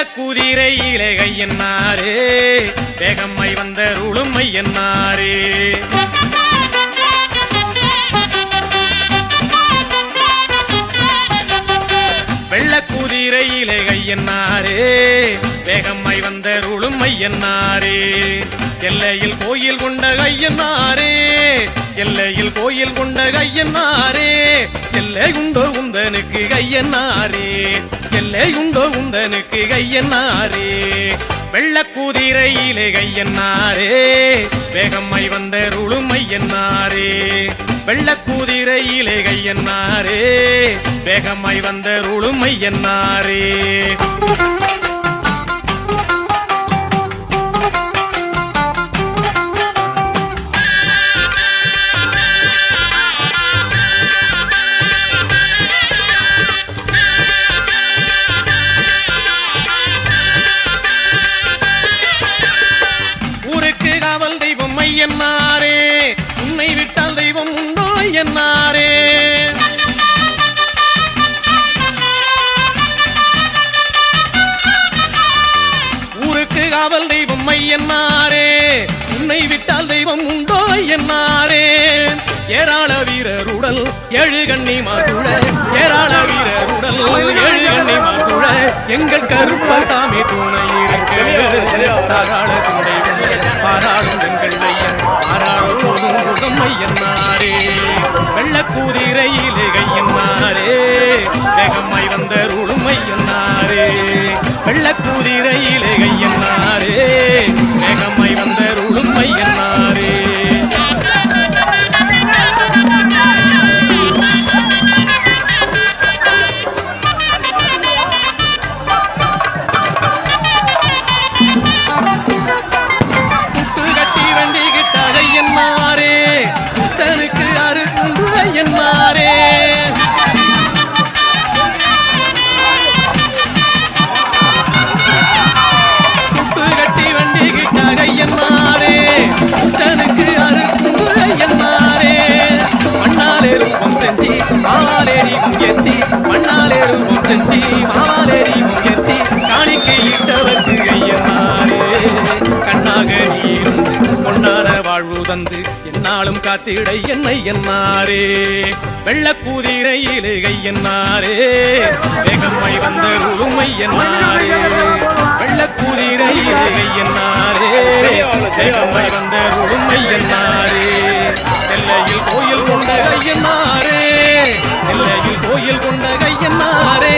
வெள்ளக்கூதிரையிலே கையன்னாரே வேகம்மை வந்த உளுமை என்னாரே வெள்ளக்கூதிரையிலே கையன்னாரே வேகம்மை வந்த உளுமை என்னாரே எல்லையில் கோயில் கொண்ட கையன்னாரே எல்லையில் கோயில் கொண்ட கையன்னாரே எல்லை உண்டோ உந்தனுக்கு கையன்னாரே எல்லை உண்டோ உந்தனுக்கு கையன்னாரே வெள்ளக்கூதிரையிலே கையன்னாரே வேகம்மை வந்த உளுமை என்னாரே வெள்ளக்கூதிரையிலே கையன்னாரே வேகம்மை வந்த உளுமை என்னாரே ஊருக்கு காவல் தெய்வம் ஐயன்னாரே உன்னை விட்டால் தெய்வம் உண்டோ என்னாரே ஊருக்கு காவல் தெய்வம் ஐயன்னாரே உன்னை விட்டால் தெய்வம் உண்டோ என்னாரே ஏராள வீரருடல் ஏழு கண்ணி மாசுழ ஏராள வீரருடல் ஏழு கண்ணி மாசுழ எங்கள் கருப்பசாமி துணை இருக்க தாராள துணை பாராளும் எங்கள் ஐயன் பாராளும் போதும் முகம் ஐயன்னாரே வெள்ளக்கூதிரையிலே கையன்னாரே வேகம்மை வந்த உளுமை என்னாரே வெள்ளக்கூதிரையிலே கையன்னாரே வேகம்மை வந்த உளுமை என்னாரே புத்தனுக்கு அருகுண்டு ஐயன்னாரே புட்டு கட்டி வண்டி கிட்டாக ஐயன்னாரே புத்தனுக்கு அருகுண்டு ஐயன்னாரே மண்ணாலே ரூபம் செஞ்சி மாவாலேரி முயற்சி மண்ணாலே ரூபம் செஞ்சி மாவாலேரி முயற்சி காணிக்கை இட்டவருக்கு ஐயன்னாரே கண்ணாக நீரும் பொன்னான வாழ்வு தந்து என்னாலும் காத்திட என்னை என்னாரே வெள்ளக்கூதிரையிலே கையன்னாரே வேகம்மை வந்த உளுமை என்னாரே வெள்ளக்கூதிரையிலே கையன்னாரே வேகம்மை வந்த உளுமை என்னாரே எல்லையில் கோயில் கொண்ட கையன்னாரே எல்லையில் கோயில் கொண்ட கையன்னாரே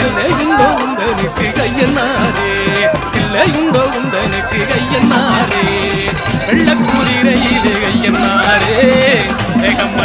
எல்லை உண்டோ உந்தனுக்கு கையன்னாரே எல்லை உண்டோ உந்தனுக்கு கையன்னாரே வெள்ளக்கூதிரையிலே கையன்னாரே வேகம்